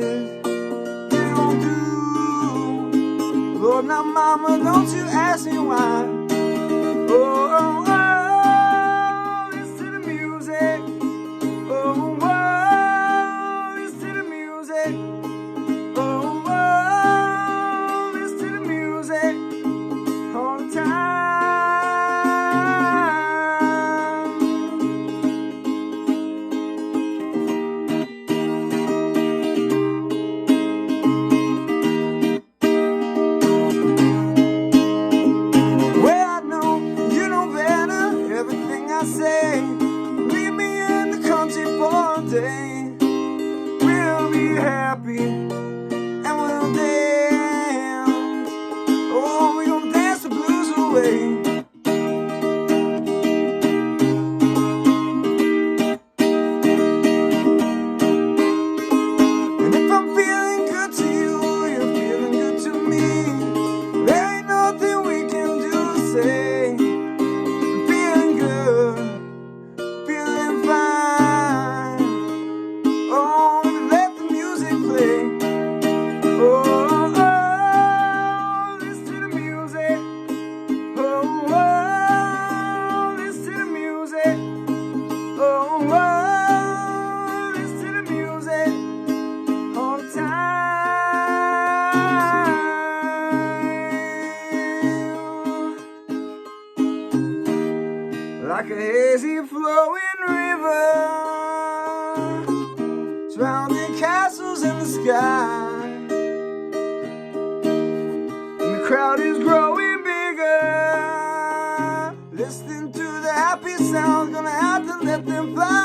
it, you gon' do. Lord, now mama, don't you ask me why. Oh, oh, oh, listen to the music. Oh, oh, listen to the music. Oh, oh, listen to the music all the time. Well, I know you know better everything I say. Leave me in the country for a day. We'll be happy and we'll dance. Oh, we're gonna dance the blues away. And if I'm feeling good to you, you're feeling good to me. There ain't nothing we can do to say. I'm feeling good, feeling fine. Oh, let the music play. Oh, oh, listen to the music. Oh, oh, listen to the music. Oh, oh, listen to the music all the time. Like a hazy flowing river, surrounding castles in the sky. And the crowd is growing bigger, listening to the happy sounds, gonna have to let them fly.